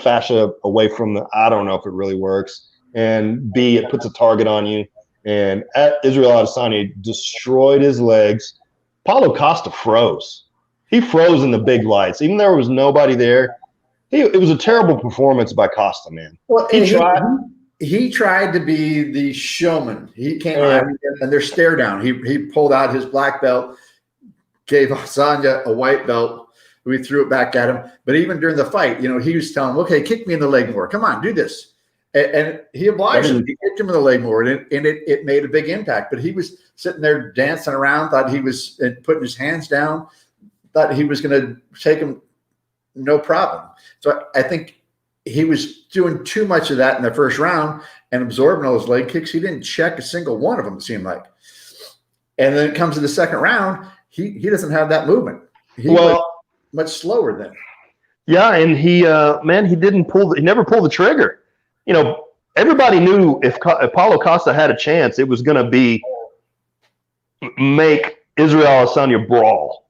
fascia away from I don't know if it really works. And B, it puts a target on you. And Israel Adesanya destroyed his legs. Paulo Costa froze. He froze in the big lights. Even though there was nobody there, it was a terrible performance by Costa, man. Well, he tried to be the showman. He came out and their stare down. He pulled out his black belt, gave Asanya a white belt. We threw it back at him. But even during the fight, he was telling him, okay, kick me in the leg more. Come on, do this. And he obliged him. He kicked him in the leg more, and it made a big impact. But he was sitting there dancing around, thought he was putting his hands down, thought he was going to take him no problem. So I think he was doing too much of that in the first round and absorbing all those leg kicks. He didn't check a single one of them, it seemed like. And then it comes to the second round, he doesn't have that movement. he was Well, much slower then. yeah, and he never pulled the trigger. You know, everybody knew if Paulo Costa had a chance, it was going to be make Israel Adesanya brawl,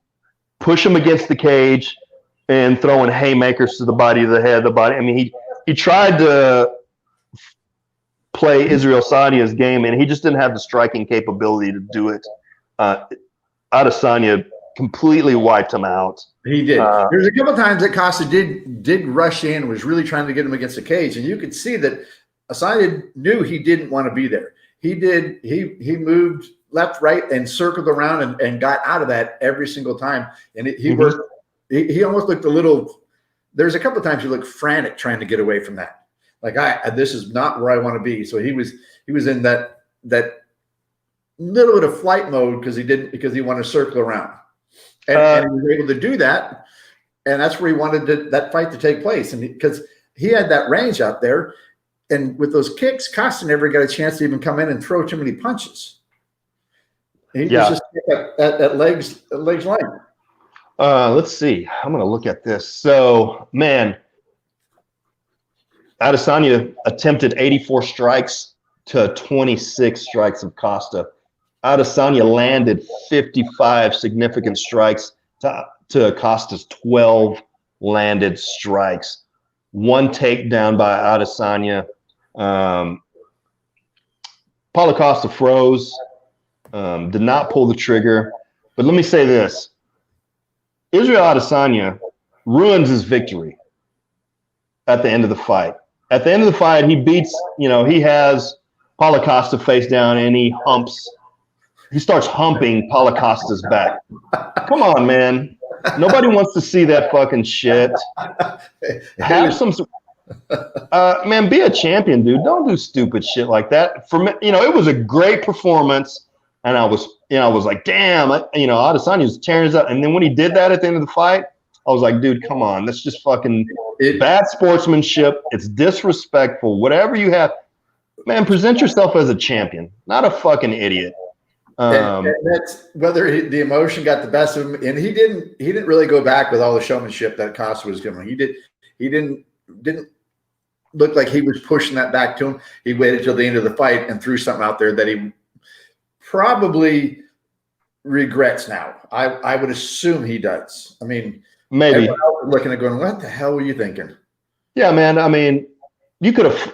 push him against the cage, and throwing haymakers to the body, the head, the body. I mean, he tried to play Israel Adesanya's game, and he just didn't have the striking capability to do it. Adesanya completely wiped him out. He did. There's a couple of times that Costa did rush in, was really trying to get him against the cage, and you could see that Adesanya knew he didn't want to be there. He did. He moved left, right, and circled around and got out of that every single time. And he worked. He almost looked a little. There's a couple of times he looked frantic trying to get away from that. Like this is not where I want to be. So he was in that little bit of flight mode because he wanted to circle around. And he was able to do that, and that's where he wanted that fight to take place. And because he had that range out there, and with those kicks, Costa never got a chance to even come in and throw too many punches. He was just at legs length. Let's see. I'm going to look at this. So, man, Adesanya attempted 84 strikes to 26 strikes of Costa. Adesanya landed 55 significant strikes to Costa's 12 landed strikes. One takedown by Adesanya. Paulo Costa froze, did not pull the trigger. But let me say this. Israel Adesanya ruins his victory at the end of the fight. At the end of the fight, he beats, he has Paulo Costa face down and he starts humping Paulo Costa's back. Come on, man. Nobody wants to see that fucking shit. Have some, man, be a champion, dude. Don't do stupid shit like that. For me, it was a great performance. And I was like, damn, Adesanya was tearing his up. And then when he did that at the end of the fight, I was like, dude, come on. That's just fucking bad sportsmanship. It's disrespectful. Whatever you have, man, present yourself as a champion, not a fucking idiot. And that's whether the emotion got the best of him, and he didn't really go back with all the showmanship that Costa was giving. He didn't look like he was pushing that back to him. He waited till the end of the fight and threw something out there that he probably regrets now. I would assume he does. I mean, maybe looking at going, what the hell were you thinking? Yeah, man. I mean, you could have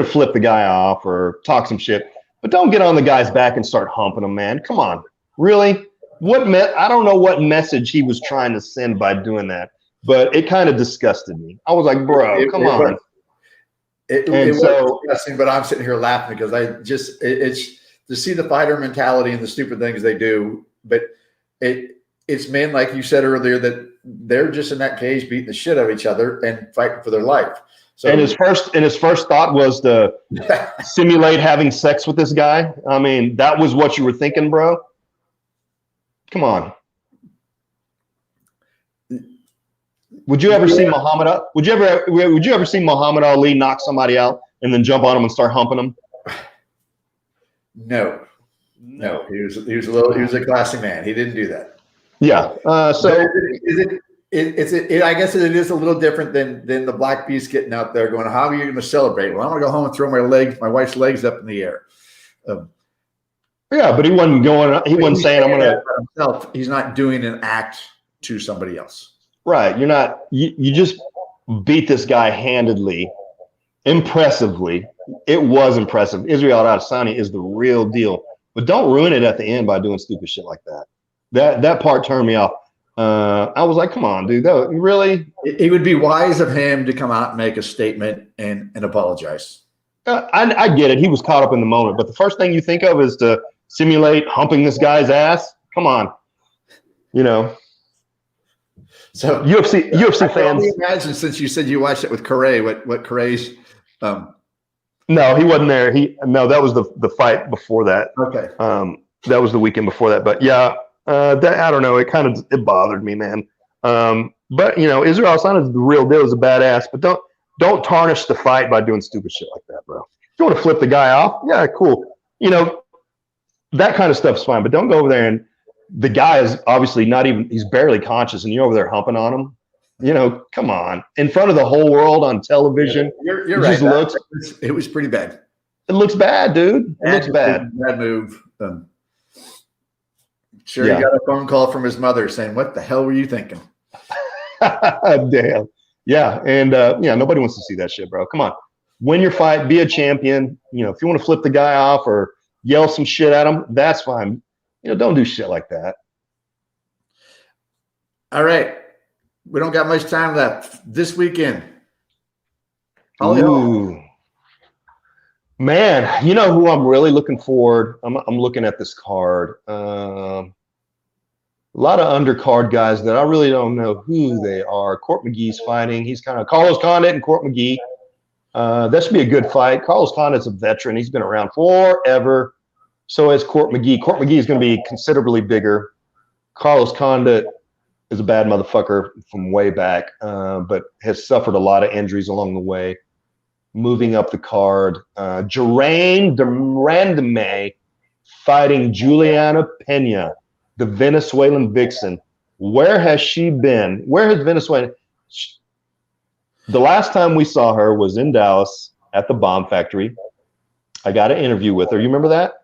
flipped the guy off or talked some shit. But don't get on the guy's back and start humping him, man. Come on. Really? I don't know what message he was trying to send by doing that, but it kind of disgusted me. I was like, bro, come on. It was disgusting, but I'm sitting here laughing because it's to see the fighter mentality and the stupid things they do. But it's men, like you said earlier, that they're just in that cage beating the shit out of each other and fighting for their life. So, and his first thought was to simulate having sex with this guy. I mean, that was what you were thinking, bro. Come on. Would you ever see Muhammad? Would you ever see Muhammad Ali knock somebody out and then jump on him and start humping him? No. He was a classy man. He didn't do that. Yeah. I guess it is a little different than the Black Beast getting out there going, how are you going to celebrate? Well, I'm going to go home and throw my wife's legs up in the air. Yeah, but he wasn't going. He wasn't saying I'm going to. Himself, he's not doing an act to somebody else. Right. You're not. You just beat this guy handedly, impressively. It was impressive. Israel Adesanya is the real deal. But don't ruin it at the end by doing stupid shit like that. That part turned me off. I was like, come on, dude. Really? It would be wise of him to come out and make a statement and apologize. I get it. He was caught up in the moment. But the first thing you think of is to simulate humping this guy's ass. Come on. So UFC fans. Can you imagine, since you said you watched it with Corey, what Corey's No, he wasn't there. That was the fight before that. Okay. That was the weekend before that. But yeah. I don't know. It bothered me, man. But Israel Adesanya is the real deal. Is a badass. But don't tarnish the fight by doing stupid shit like that, bro. If you want to flip the guy off, yeah, cool. That kind of stuff's fine. But don't go over there the guy is obviously not even, he's barely conscious, and you're over there humping on him. You know, come on. In front of the whole world on television. You're it right. just looks, It was pretty bad. it looks bad, dude. It looks bad. Bad move. Sure, Yeah. he got a phone call from his mother saying, "What the hell were you thinking?" Damn. Yeah. And yeah, nobody wants to see that shit, bro. Come on. Win your fight, be a champion. You know, if you want to flip the guy off or yell some shit at him, that's fine. You know, don't do shit like that. All right. We don't got much time left this weekend. Holly Holm. Ooh. Man, you know who I'm really looking forward. I'm looking at this card. A lot of undercard guys that I really don't know who they are. Court McGee's fighting. He's kind of Carlos Condit and Court McGee. That should be a good fight. Carlos Condit's a veteran. He's been around forever. So is Court McGee. Court McGee is going to be considerably bigger. Carlos Condit is a bad motherfucker from way back, but has suffered a lot of injuries along the way. Moving up the card, Germaine de Randamie fighting Juliana Pena, the Venezuelan vixen. Where has she been? Where has Venezuela? The last time we saw her was in Dallas at the Bomb Factory. I got an interview with her. You remember that?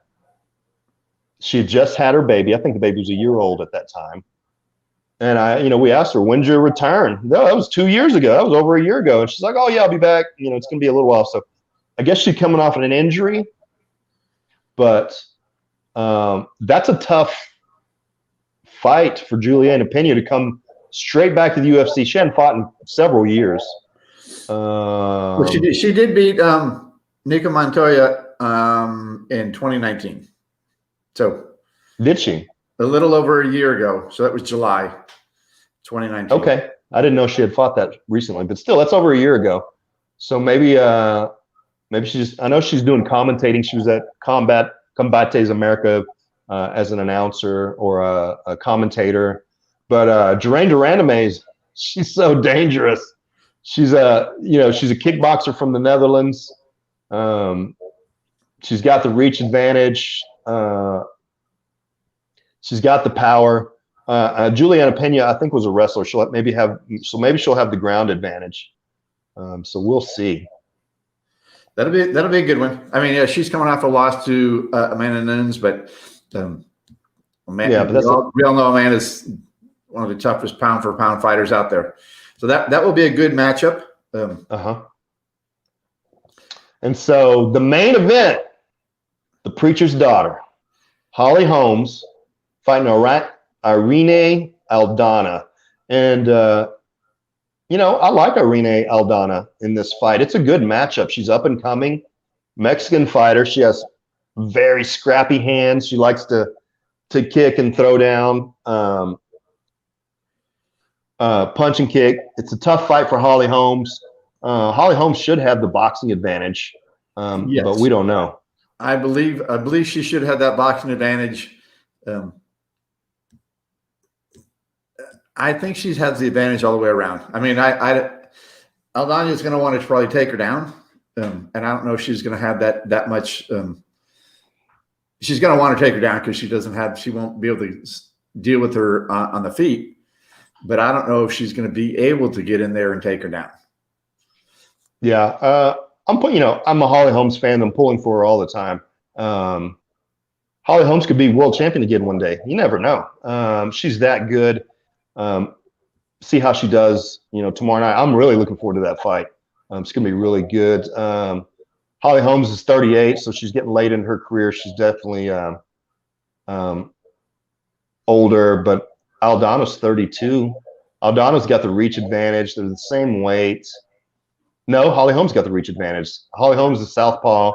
She had just had her baby. I think the baby was a year old at that time. And we asked her, when's your return? No, that was 2 years ago. That was over a year ago. And she's like, oh yeah, I'll be back. You know, it's going to be a little while. So I guess she's coming off an injury, but that's a tough fight for Juliana Pena to come straight back to the UFC. She hadn't fought in several years. Well, she did beat Nika Montoya in 2019. So did she? A little over a year ago. So that was July 2019. Okay. I didn't know she had fought that recently, but still, that's over a year ago. So maybe she just, I know she's doing commentating. She was at Combates America as an announcer or a commentator. But Germaine de Randamie, she's so dangerous. She's she's a kickboxer from the Netherlands. She's got the reach advantage. She's got the power. Juliana Pena, I think, was a wrestler. Maybe she'll have the ground advantage. So we'll see. That'll be a good one. I mean, yeah, she's coming off a loss to Amanda Nunes, but we all know Amanda's one of the toughest pound for pound fighters out there. So that will be a good matchup. And so the main event, the preacher's daughter, Holly Holmes, fighting Irene Aldana. And, I like Irene Aldana in this fight. It's a good matchup. She's up and coming. Mexican fighter. She has very scrappy hands. She likes to kick and throw down, punch and kick. It's a tough fight for Holly Holmes. Holly Holmes should have the boxing advantage, Yes. but we don't know. I believe she should have that boxing advantage. I think she has the advantage all the way around. I mean, Aldana is going to want to probably take her down, and I don't know if she's going to have that much. She's going to want to take her down because she won't be able to deal with her on the feet. But I don't know if she's going to be able to get in there and take her down. Yeah, I'm a Holly Holmes fan. I'm pulling for her all the time. Holly Holmes could be world champion again one day. You never know. She's that good. See how she does, tomorrow night. I'm really looking forward to that fight. It's going to be really good. Holly Holmes is 38, so she's getting late in her career. She's definitely older, but Aldana's 32. Aldana's got the reach advantage. They're the same weight. No, Holly Holmes got the reach advantage. Holly Holmes is southpaw.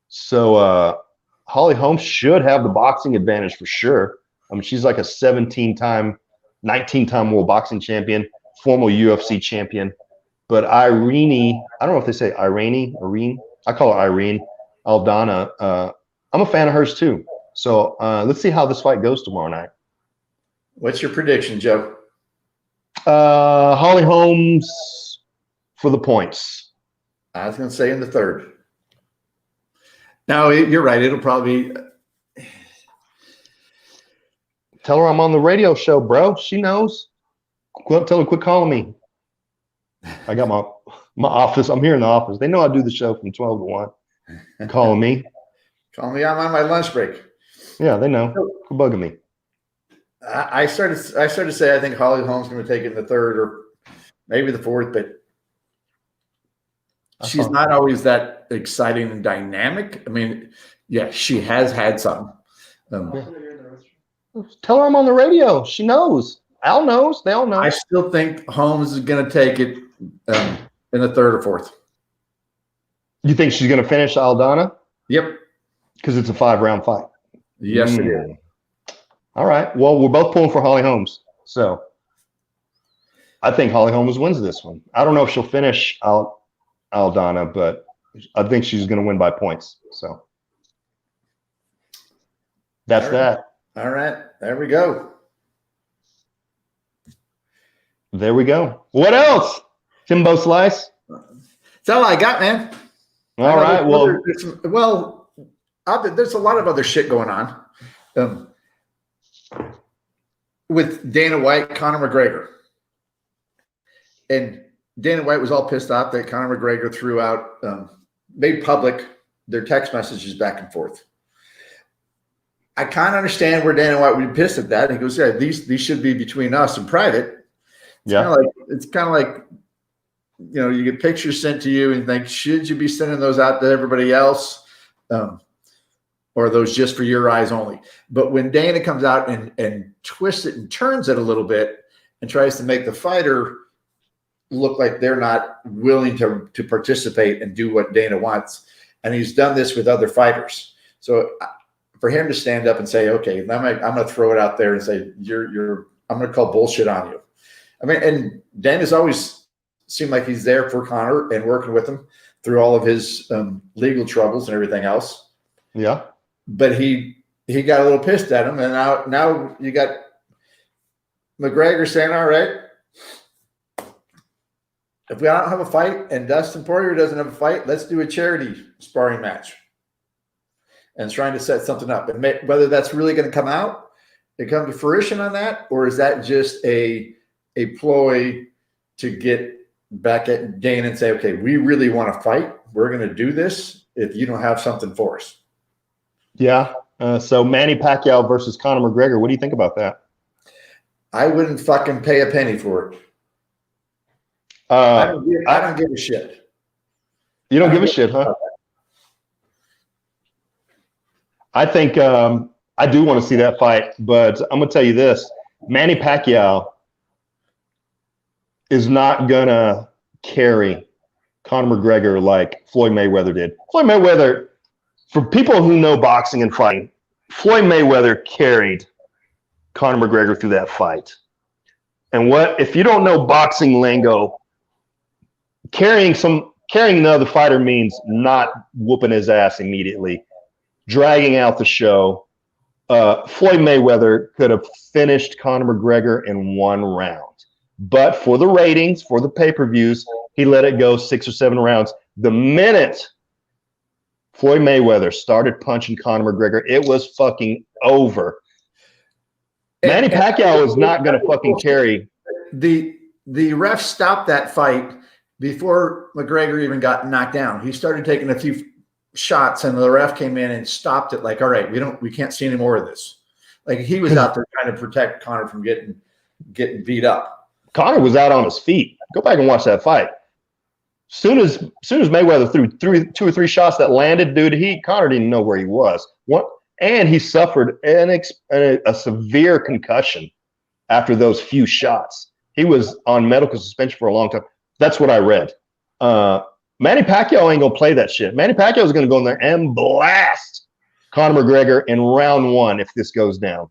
So Holly Holmes should have the boxing advantage for sure. I mean, she's like a 19-time world boxing champion, former UFC champion. But Irene, I don't know if they say Irene. I call her Irene Aldana. I'm a fan of hers too. So let's see how this fight goes tomorrow night. What's your prediction, Joe? Holly Holmes for the points. I was going to say in the third. No, you're right. It'll probably Tell her I'm on the radio show, bro. She knows. Tell her quit calling me. I got my office. I'm here in the office. They know I do the show from 12 to 1. Calling me. Call me. I'm on my lunch break. Yeah, they know. Quit bugging me. I started to say I think Holly Holmes is going to take it in the third or maybe the fourth, but she's not always that exciting and dynamic. I mean, yeah, she has had some. Tell her I'm on the radio. She knows. Al knows. They all know. I still think Holmes is going to take it in the third or fourth. You think she's going to finish Aldana? Yep. Because it's a 5-round fight. Yes, it is. All right. Well, we're both pulling for Holly Holmes. So I think Holly Holmes wins this one. I don't know if she'll finish Aldana, but I think she's going to win by points. So that's that. All right. There we go. There we go. What Timbo Slice? That's all I got, man. All right. There's a lot of other shit going on. With Dana White, Conor McGregor. And Dana White was all pissed off that Conor McGregor threw out, made public their text messages back and forth. I kind of understand where Dana White would be pissed at that. He goes, yeah, these should be between us in private. It's kind of like, you know, you get pictures sent to you and think, should you be sending those out to everybody else? Or are those just for your eyes only? But when Dana comes out and twists it and turns it a little bit and tries to make the fighter look like they're not willing to participate and do what Dana wants, and he's done this with other fighters. So for him to stand up and say, okay, I'm going to throw it out there and say, I'm going to call bullshit on you. I mean, and Dana's always seemed like he's there for Conor and working with him through all of his legal troubles and everything else. Yeah. But he got a little pissed at him, and now you got McGregor saying, all right, if we don't have a fight and Dustin Poirier doesn't have a fight, let's do a charity sparring match. And trying to set something up. And whether that's really going to come out and come to fruition on that, or is that just a ploy to get back at Dana and say, okay, we really want to fight. We're going to do this if you don't have something for us. Yeah. So Manny Pacquiao versus Conor McGregor. What do you think about that? I wouldn't fucking pay a penny for it. I don't give a shit. You don't give a shit, huh? I think I do want to see that fight, but I'm going to tell you this. Manny Pacquiao is not going to carry Conor McGregor like Floyd Mayweather did. Floyd Mayweather, for people who know boxing and fighting, Floyd Mayweather carried Conor McGregor through that fight. And if you don't know boxing lingo, carrying another fighter means not whooping his ass immediately, dragging out the show. Floyd Mayweather could have finished Conor McGregor in 1 round. But for the ratings, for the pay-per-views, he let it go 6 or 7 rounds. The minute Floyd Mayweather started punching Conor McGregor, it was fucking over. Manny Pacquiao is not going to fucking carry. The ref stopped that fight before McGregor even got knocked down. He started taking a few shots, and the ref came in and stopped it. Like, all right, we can't see any more of this. Like, he was out there trying to protect Conor from getting beat up. Conor was out on his feet. Go back and watch that fight. Soon as Mayweather threw 2 or 3 shots that landed, dude, Conor didn't know where he was. And he suffered a severe concussion after those few shots. He was on medical suspension for a long time. That's what I read. Manny Pacquiao ain't gonna play that shit. Manny Pacquiao is gonna go in there and blast Conor McGregor in round 1 if this goes down.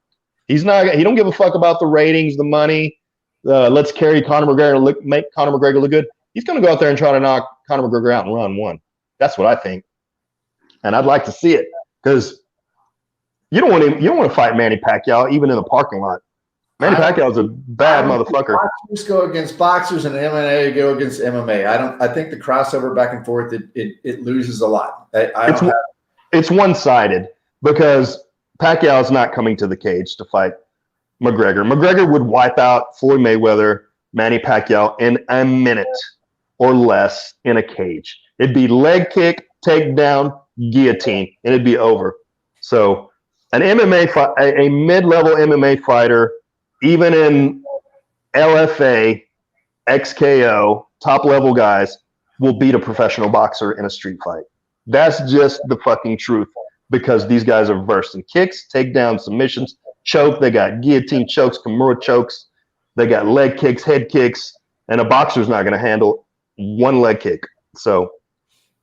He don't give a fuck about the ratings, the money. Let's carry Conor McGregor and make Conor McGregor look good. He's gonna go out there and try to knock Conor McGregor out in round 1. That's what I think, and I'd like to see it because you don't want to fight Manny Pacquiao even in the parking lot. Manny Pacquiao is a bad motherfucker. Boxers go against boxers and MMA go against MMA. I think the crossover back and forth it loses a lot. It's one-sided because Pacquiao is not coming to the cage to fight McGregor. McGregor would wipe out Floyd Mayweather, Manny Pacquiao in a minute or less in a cage. It'd be leg kick, takedown, guillotine, and it'd be over. So an MMA fight, a mid-level MMA fighter, even in LFA, XKO, top-level guys, will beat a professional boxer in a street fight. That's just the fucking truth, because these guys are versed in kicks, takedowns, submissions, choke. They got guillotine chokes, Kimura chokes. They got leg kicks, head kicks, and a boxer's not going to handle one leg kick. So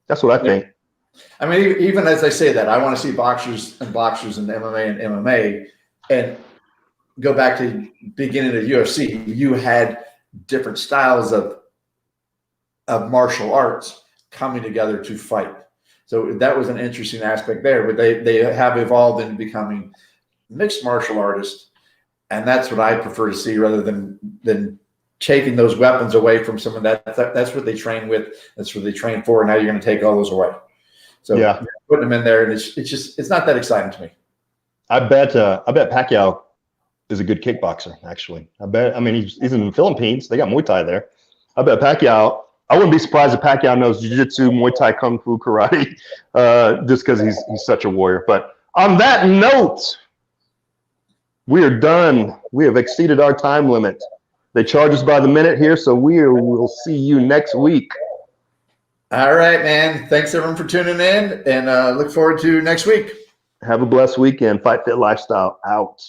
that's what I think. I mean, even as I say that, I want to see boxers and MMA and go back to beginning of UFC. You had different styles of martial arts coming together to fight. So that was an interesting aspect there, but they have evolved into becoming mixed martial artists. And that's what I prefer to see, rather than taking those weapons away from someone that's what they train with. That's what they train for. And now you're going to take all those away. So yeah, putting them in there, and it's not that exciting to me. I bet Pacquiao is a good kickboxer, actually. I mean, he's in the Philippines. They got Muay Thai there. I bet Pacquiao, I wouldn't be surprised if Pacquiao knows jiu-jitsu, Muay Thai, Kung Fu, karate, just because he's such a warrior. But on that note, we are done. We have exceeded our time limit. They charge us by the minute here, so we will see you next week. All right, man. Thanks, everyone, for tuning in, and look forward to next week. Have a blessed weekend. Fight Fit Lifestyle out.